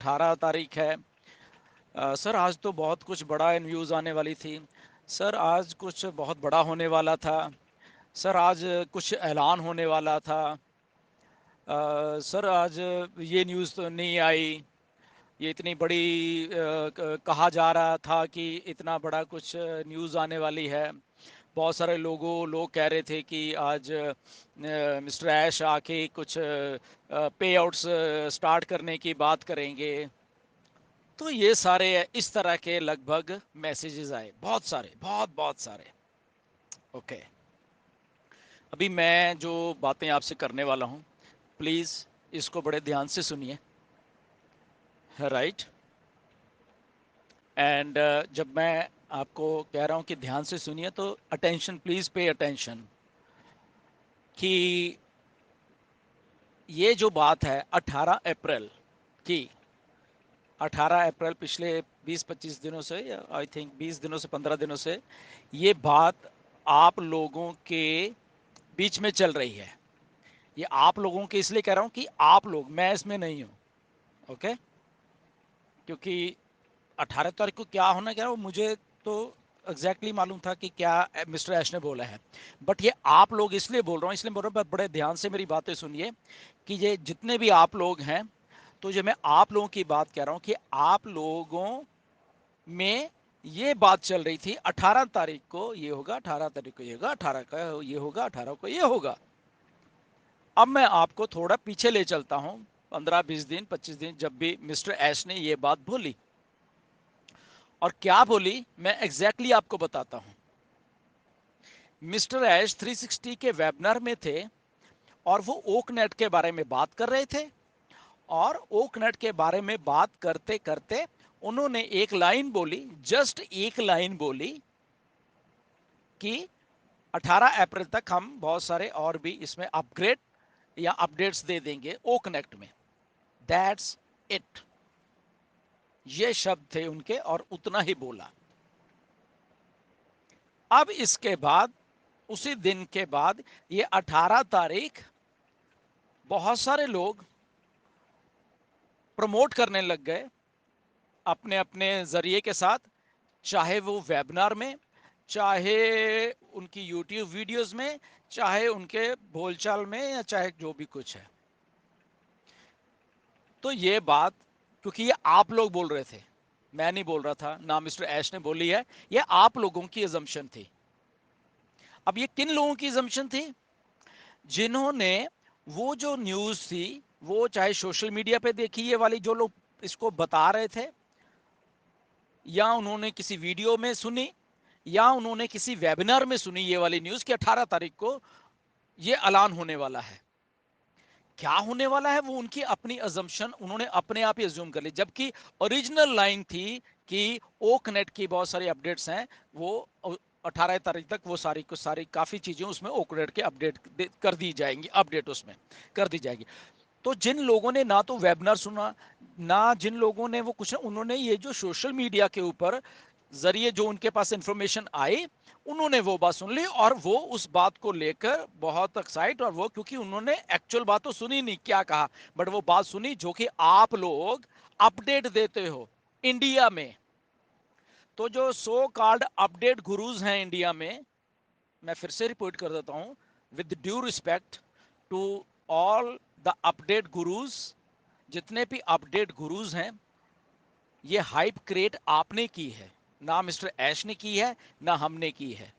18 तारीख है। सर आज तो बहुत कुछ बड़ा न्यूज़ आने वाली थी। सर आज कुछ बहुत बड़ा होने वाला था। सर आज कुछ ऐलान होने वाला था। सर आज ये न्यूज़ तो नहीं आई। ये इतनी बड़ी कहा जा रहा था कि इतना बड़ा कुछ न्यूज़ आने वाली है। बहुत सारे लोग कह रहे थे कि आज मिस्टर ऐश आके कुछ पे आउट्स स्टार्ट करने की बात करेंगे। तो ये सारे इस तरह के लगभग मैसेजेस आए, बहुत सारे, बहुत बहुत सारे। ओके, अभी मैं जो बातें आपसे करने वाला हूँ, प्लीज़ इसको बड़े ध्यान से सुनिए। राइट। एंड जब मैं आपको कह रहा हूँ कि ध्यान से सुनिए, तो अटेंशन, प्लीज़ पे अटेंशन। कि ये जो बात है 18 अप्रैल की, 18 अप्रैल पिछले 20-25 दिनों से, या आई थिंक 20 दिनों से 15 दिनों से ये बात आप लोगों के बीच में चल रही है। ये आप लोगों के इसलिए कह रहा हूं कि आप लोग, मैं इसमें नहीं हूं। ओके, क्योंकि 18 तारीख को क्या होना क्या, वो मुझे तो एग्जैक्टली मालूम था कि क्या मिस्टर ऐश ने बोला है। बट ये आप लोग इसलिए बोल रहा हूँ, इसलिए बोल रहा हूँ, बड़े ध्यान से मेरी बातें सुनिए। कि ये जितने भी आप लोग हैं, तो जो मैं आप लोगों की बात कह रहा हूँ कि आप लोगों में ये बात चल रही थी 18 तारीख को ये होगा, 18 तारीख को ये होगा, 18 का ये होगा, 18 को ये होगा। अब मैं आपको थोड़ा पीछे ले चलता हूं, 15-20 दिन, 25 दिन, जब भी मिस्टर ऐश ने ये बात बोली। और क्या बोली, मैं एग्जैक्टली आपको बताता हूं। मिस्टर ऐश 360 के वेबिनार में थे, और वो ओकनेट के बारे में बात कर रहे थे। और ओकनेट के बारे में बात करते करते उन्होंने एक लाइन बोली, जस्ट एक लाइन बोली, कि 18 अप्रैल तक हम बहुत सारे और भी इसमें अपग्रेड या अपडेट्स दे देंगे ओ कनेक्ट में। That's it. ये शब्द थे उनके, और उतना ही बोला। अब इसके बाद, उसी दिन के बाद, ये 18 तारीख बहुत सारे लोग प्रमोट करने लग गए अपने अपने जरिए के साथ। चाहे वो वेबिनार में, चाहे उनकी यूट्यूब वीडियोस में, चाहे उनके बोलचाल में, या चाहे जो भी कुछ है। तो ये बात, क्योंकि ये आप लोग बोल रहे थे, मैं नहीं बोल रहा था, ना मिस्टर ऐश ने बोली है, ये आप लोगों की अजम्पशन थी। अब ये किन लोगों की अजम्पशन थी? जिन्होंने वो जो न्यूज थी, वो चाहे सोशल मीडिया पे देखी, ये वाली जो लोग इसको बता रहे थे, या उन्होंने किसी वीडियो में सुनी, या उन्होंने किसी वेबिनार में सुनी ये वाली न्यूज कि 18 तारीख को ये ऐलान होने वाला है। क्या होने वाला है वो उनकी अपनी अजम्पशन, उन्होंने अपने आप ही अज्यूम कर ली, जबकि ओरिजिनल लाइन थी कि ओकनेट की बहुत सारी अपडेट्स हैं, वो 18 तारीख तक वो सारी को सारी काफी चीजें उसमें ओकनेट के अपडेट कर दी जाएंगी, अपडेट उसमें कर दी जाएगी। तो जिन लोगों ने ना तो वेबिनार सुना, ना जिन लोगों ने वो कुछ, उन्होंने ये जो सोशल मीडिया के ऊपर जरिए जो उनके पास इंफॉर्मेशन आई, उन्होंने वो बात सुन ली, और वो उस बात को लेकर बहुत एक्साइट, और वो क्योंकि उन्होंने एक्चुअल बात तो सुनी नहीं क्या कहा, बट वो बात सुनी जो कि आप लोग अपडेट देते हो इंडिया में। तो जो सो कॉल्ड अपडेट गुरुज हैं इंडिया में, मैं फिर से रिपोर्ट कर देता हूं, with due respect to all the update gurus, जितने भी अपडेट गुरुज हैं, ये हाइप क्रिएट आपने की है, ना मिस्टर ऐश ने की है, ना हमने की है।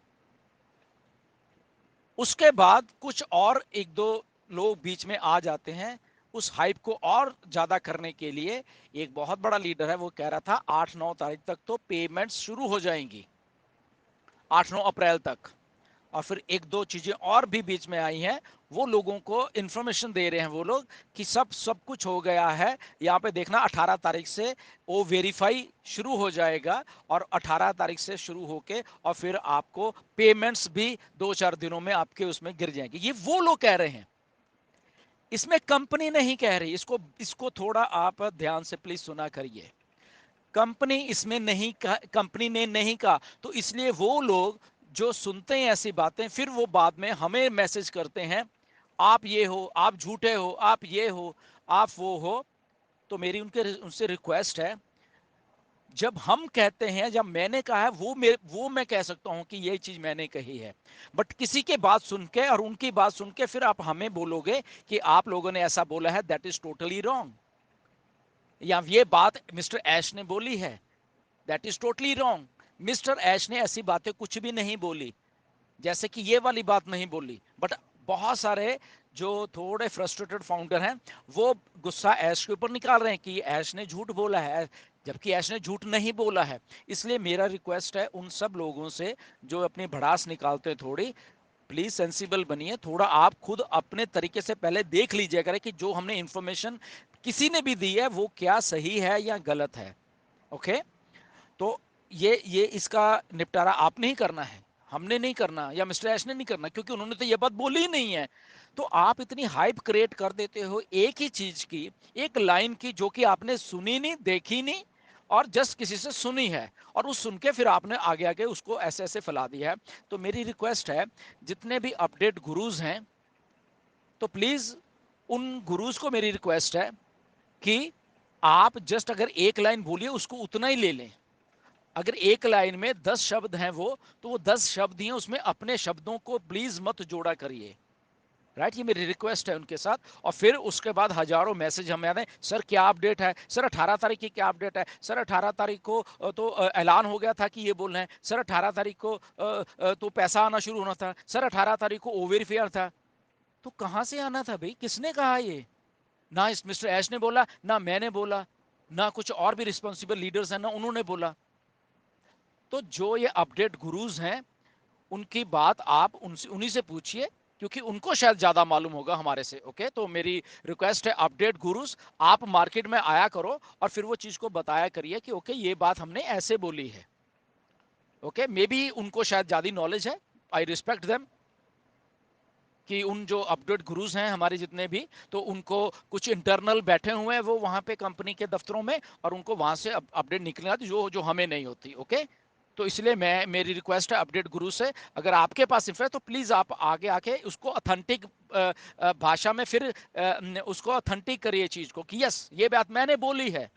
उसके बाद कुछ और एक दो लोग बीच में आ जाते हैं उस हाइप को और ज्यादा करने के लिए। एक बहुत बड़ा लीडर है, वो कह रहा था 8-9 तारीख तक तो पेमेंट्स शुरू हो जाएंगी, 8-9 अप्रैल तक। और फिर एक दो चीजें और भी बीच में आई हैं, वो लोगों को इंफॉर्मेशन दे रहे हैं वो लोग कि सब सब कुछ हो गया है, यहाँ पे देखना 18 तारीख से वो वेरीफाई शुरू हो जाएगा, और 18 तारीख से शुरू होके और फिर आपको पेमेंट्स भी 2-4 दिनों में आपके उसमें गिर जाएंगे। ये वो लोग कह रहे हैं, इसमें कंपनी नहीं कह रही। इसको इसको थोड़ा आप ध्यान से प्लीज सुना करिए। कंपनी इसमें नहीं कहा, कंपनी ने नहीं कहा। तो इसलिए वो लोग जो सुनते हैं ऐसी बातें, फिर वो बाद में हमें मैसेज करते हैं, आप ये हो, आप झूठे हो, आप ये हो, आप वो हो। तो मेरी उनसे रिक्वेस्ट है, जब हम कहते हैं, जब मैंने कहा है, वो मैं कह सकता हूं कि ये चीज मैंने कही है, बट किसी के बात सुन के और उनकी बात सुन के फिर आप हमें बोलोगे कि आप लोगों ने ऐसा बोला है, दैट इज टोटली रॉन्ग। या ये बात मिस्टर ऐश ने बोली है, that is totally wrong. Mister Ash ने ऐसी बातें कुछ भी नहीं बोली, जैसे कि ये वाली बात नहीं बोली। बट बहुत सारे जो थोड़े फ्रस्ट्रेटेड फाउंडर हैं, वो गुस्सा ऐश के ऊपर निकाल रहे हैं कि ऐश ने झूठ बोला है, जबकि ऐश ने झूठ नहीं बोला है। इसलिए मेरा रिक्वेस्ट है उन सब लोगों से जो अपनी भड़ास निकालते हैं, थोड़ी प्लीज सेंसिबल बनिए। थोड़ा आप खुद अपने तरीके से पहले देख लीजिए करें कि जो हमने इंफॉर्मेशन किसी ने भी दी है वो क्या सही है या गलत है। ओके, तो ये इसका निपटारा आपने ही करना है, हमने नहीं करना, या मिस्टर ऐश ने नहीं करना, क्योंकि उन्होंने तो ये बात बोली ही नहीं है। तो आप इतनी हाइप क्रिएट कर देते हो एक ही चीज की, एक लाइन की, जो कि आपने सुनी नहीं, देखी नहीं, और जस्ट किसी से सुनी है, और उस सुन के फिर आपने आगे आगे उसको ऐसे ऐसे फैला दिया है। तो मेरी रिक्वेस्ट है, जितने भी अपडेट गुरुज हैं, तो प्लीज उन गुरुज को मेरी रिक्वेस्ट है कि आप जस्ट अगर एक लाइन बोलिए उसको उतना ही ले लें। अगर एक लाइन में 10 शब्द हैं वो, तो वो 10 शब्द ही हैं, उसमें अपने शब्दों को प्लीज मत जोड़ा करिए। राइट, ये मेरी रिक्वेस्ट है उनके साथ। और फिर उसके बाद हजारों मैसेज हमें आते हैं, सर क्या अपडेट है, सर 18 तारीख की क्या अपडेट है, सर 18 तारीख को तो ऐलान हो गया था कि ये बोल रहे हैं, सर 18 तारीख को तो पैसा आना शुरू होना था, सर 18 तारीख को ओवर फेयर था। तो कहां से आना था भाई, किसने कहा ये? ना इस मिस्टर ऐश ने बोला, ना मैंने बोला, ना कुछ और भी रिस्पॉन्सिबल लीडर्स हैं ना उन्होंने बोला। तो जो ये अपडेट गुरुज हैं, उनकी बात आप उनसे, उन्हीं से पूछिए, क्योंकि उनको शायद ज्यादा मालूम होगा हमारे से। ओके, तो मेरी रिक्वेस्ट है, अपडेट गुरुज आप मार्केट में आया करो और फिर वो चीज को बताया करिए कि ओके ये बात हमने ऐसे बोली है। ओके, मे बी उनको शायद ज्यादा नॉलेज है, आई रिस्पेक्ट देम, कि उन जो अपडेट गुरुज हैं हमारे जितने भी, तो उनको कुछ इंटरनल बैठे हुए हैं वो वहां पे कंपनी के दफ्तरों में, और उनको वहां से अपडेट निकले आती जो जो हमें नहीं होती। ओके, तो इसलिए मैं, मेरी रिक्वेस्ट है अपडेट गुरु से, अगर आपके पास इंफो है तो प्लीज आप आगे आके उसको ऑथेंटिक भाषा में फिर उसको ऑथेंटिक करिए चीज को, कि यस ये बात मैंने बोली है,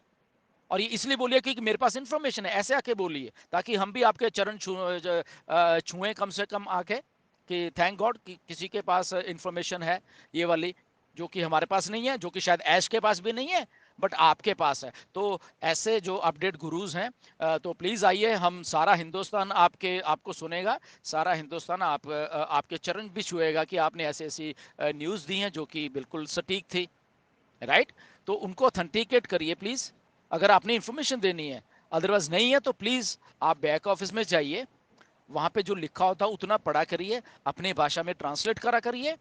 और ये इसलिए बोलिए कि मेरे पास इंफॉर्मेशन है, ऐसे आके बोलिए, ताकि हम भी आपके चरण छुए कम से कम आके, कि थैंक गॉड कि किसी के पास इंफॉर्मेशन है ये वाली, जो कि हमारे पास नहीं है, जो कि शायद ऐश के पास भी नहीं है, बट आपके पास है। तो ऐसे जो अपडेट गुरुज हैं, तो प्लीज आइए, हम सारा हिंदुस्तान आपको सुनेगा, सारा हिंदुस्तान आपके चरण भी छुएगा कि आपने ऐसी ऐसी न्यूज दी हैं जो कि बिल्कुल सटीक थी। राइट, तो उनको ऑथेंटिकेट करिए प्लीज, अगर आपने इंफॉर्मेशन देनी है। अदरवाइज नहीं है तो प्लीज आप बैक ऑफिस में जाइए, वहां पे जो लिखा होता है उतना पढ़ा करिए, अपनी भाषा में ट्रांसलेट करा करिए।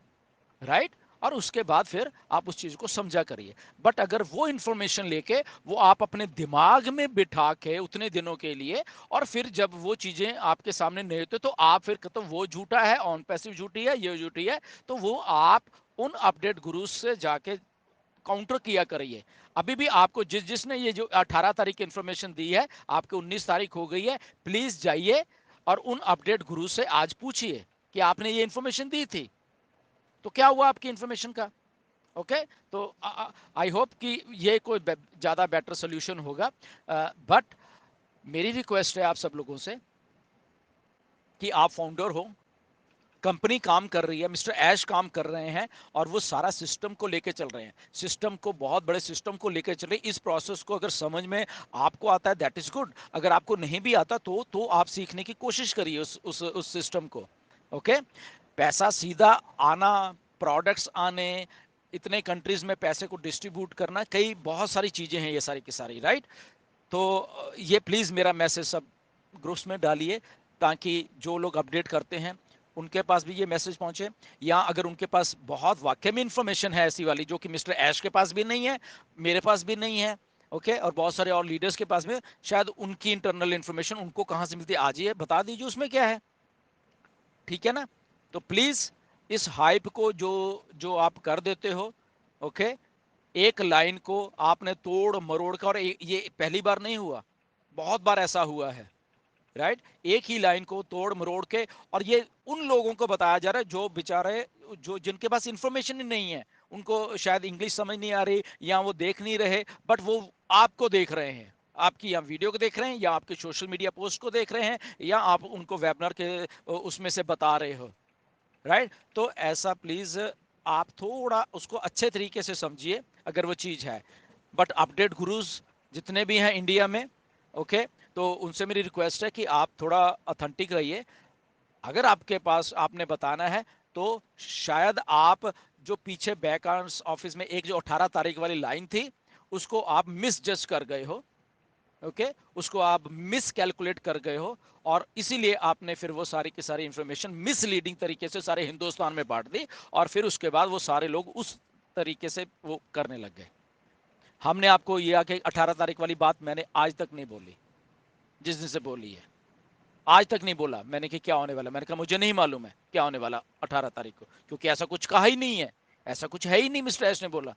राइट, और उसके बाद फिर आप उस चीज को समझा करिए। बट अगर वो इंफॉर्मेशन लेके वो आप अपने दिमाग में बिठा के उतने दिनों के लिए, और फिर जब वो चीजें आपके सामने नहीं होते तो आप फिर कहते हो वो झूठा है, ऑन पैसिव झूठी है, ये झूठी है, तो वो आप उन अपडेट गुरु से जाके काउंटर किया करिए। अभी भी आपको जिसने ये जो 18 तारीख की इंफॉर्मेशन दी है, आपके 19 तारीख हो गई है, प्लीज जाइए और उन अपडेट गुरु से आज पूछिए कि आपने ये इंफॉर्मेशन दी थी, तो क्या हुआ आपकी इंफॉर्मेशन का। ओके, तो आई होप कि ये कोई ज्यादा बेटर सोल्यूशन होगा। बट मेरी रिक्वेस्ट है आप सब लोगों से कि आप फाउंडर हो, कंपनी काम कर रही है, मिस्टर ऐश काम कर रहे हैं, और वो सारा सिस्टम को लेके चल रहे हैं, सिस्टम को, बहुत बड़े सिस्टम को लेके चल रहे हैं। इस प्रोसेस को अगर समझ में आपको आता है दैट इज गुड, अगर आपको नहीं भी आता तो आप सीखने की कोशिश करिए उस सिस्टम को। ओके, पैसा सीधा आना, प्रोडक्ट्स आने, इतने कंट्रीज में पैसे को डिस्ट्रीब्यूट करना, कई बहुत सारी चीजें हैं ये सारी की सारी। राइट, तो ये प्लीज मेरा मैसेज सब ग्रुप्स में डालिए, ताकि जो लोग अपडेट करते हैं उनके पास भी ये मैसेज पहुंचे, या अगर उनके पास बहुत वाकई में इंफॉर्मेशन है ऐसी वाली जो कि मिस्टर ऐश के पास भी नहीं है, मेरे पास भी नहीं है, ओके, और बहुत सारे और लीडर्स के पास में, शायद उनकी इंटरनल इंफॉर्मेशन उनको कहां से मिलती है, आज ये बता दीजिए उसमें क्या है। ठीक है ना, तो प्लीज इस हाइप को जो जो आप कर देते हो, ओके, एक लाइन को आपने तोड़ मरोड़ कर, और ये पहली बार नहीं हुआ, बहुत बार ऐसा हुआ है। राइट, एक ही लाइन को तोड़ मरोड़ के, और ये उन लोगों को बताया जा रहा है जो बेचारे, जो जिनके पास इंफॉर्मेशन ही नहीं है, उनको शायद इंग्लिश समझ नहीं आ रही या वो देख नहीं रहे, बट वो आपको देख रहे हैं, आपकी या वीडियो को देख रहे हैं या आपके सोशल मीडिया पोस्ट को देख रहे हैं या आप उनको वेबिनार के उसमें से बता रहे हो, राइट? तो ऐसा प्लीज आप थोड़ा उसको अच्छे तरीके से समझिए अगर वो चीज है। बट अपडेट गुरुज जितने भी हैं इंडिया में, ओके, तो उनसे मेरी रिक्वेस्ट है कि आप थोड़ा ऑथेंटिक रहिए। अगर आपके पास आपने बताना है तो शायद आप जो पीछे बैक ऑफिस में एक जो 18 तारीख वाली लाइन थी उसको आप मिस जज कर गए हो, ओके, उसको आप मिस कैलकुलेट कर गए हो और इसीलिए आपने फिर वो सारी की सारी इंफॉर्मेशन मिसलीडिंग तरीके से सारे हिंदुस्तान में बांट दी और फिर उसके बाद वो सारे लोग उस तरीके से वो करने लग गए। हमने आपको ये आके 18 तारीख वाली बात मैंने आज तक नहीं बोली, जिस दिन से बोली है आज तक नहीं बोला मैंने कि क्या होने वाला। मैंने कहा मुझे नहीं मालूम है क्या होने वाला 18 तारीख को, क्योंकि ऐसा कुछ कहा ही नहीं है, ऐसा कुछ है ही नहीं। मिस्टर एस ने बोला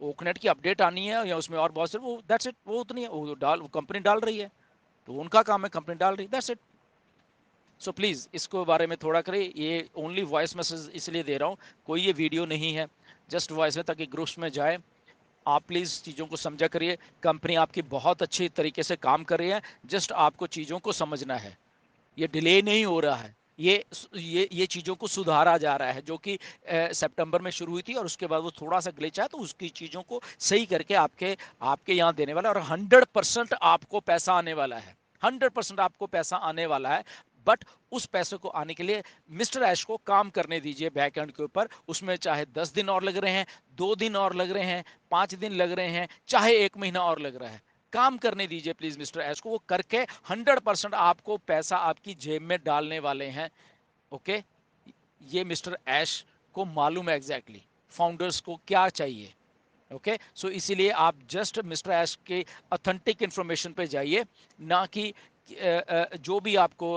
ओकनेट की अपडेट आनी है या उसमें और बहुत से वो दैट्स इट, वो उतनी है, वो कंपनी डाल रही है तो उनका काम है, कंपनी डाल रही, दैट्स इट। सो प्लीज इसको बारे में थोड़ा करें। ये ओनली वॉइस मैसेज इसलिए दे रहा हूँ, कोई ये वीडियो नहीं है, जस्ट वॉइस है ताकि ग्रुप्स में जाए। आप प्लीज चीजों को समझा करिए, कंपनी आपकी बहुत अच्छी तरीके से काम कर रही है, जस्ट आपको चीजों को समझना है। ये डिले नहीं हो रहा है, ये चीजों को सुधारा जा रहा है, जो कि सितंबर में शुरू हुई थी और उसके बाद वो थोड़ा सा ग्लिच है, तो उसकी चीजों को सही करके आपके आपके यहाँ देने वाला है और 100% आपको पैसा आने वाला है, 100% आपको पैसा आने वाला है। बट उस पैसे को आने के लिए मिस्टर ऐश को काम करने दीजिए बैक एंड के ऊपर, उसमें चाहे 10 दिन और लग रहे हैं, 2 दिन और लग रहे हैं, 5 दिन लग रहे हैं, चाहे 1 महीना और लग रहा है, काम करने दीजिए प्लीज मिस्टर एस को। वो करके 100% आपको पैसा आपकी जेब में डालने वाले हैं, ओके। ये मिस्टर एश को मालूम है एग्जैक्टली फाउंडर्स को क्या चाहिए, ओके। सो इसीलिए आप जस्ट मिस्टर एश के ऑथेंटिक इंफॉर्मेशन पे जाइए, ना कि जो भी आपको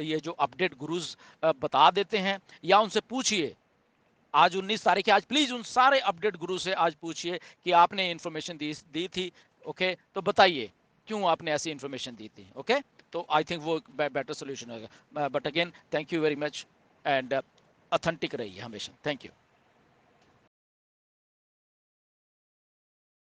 ये जो अपडेट गुरुज बता देते हैं, या उनसे पूछिए। आज 19 तारीख है, आज प्लीज उन सारे अपडेट गुरु से आज पूछिए कि आपने इंफॉर्मेशन दी थी, ओके, तो बताइए क्यों आपने ऐसी इंफॉर्मेशन दी थी, ओके। तो आई थिंक वो बेटर सोल्यूशन होगा। But again thank you very much and authentic रहिए हमेशा, थैंक यू।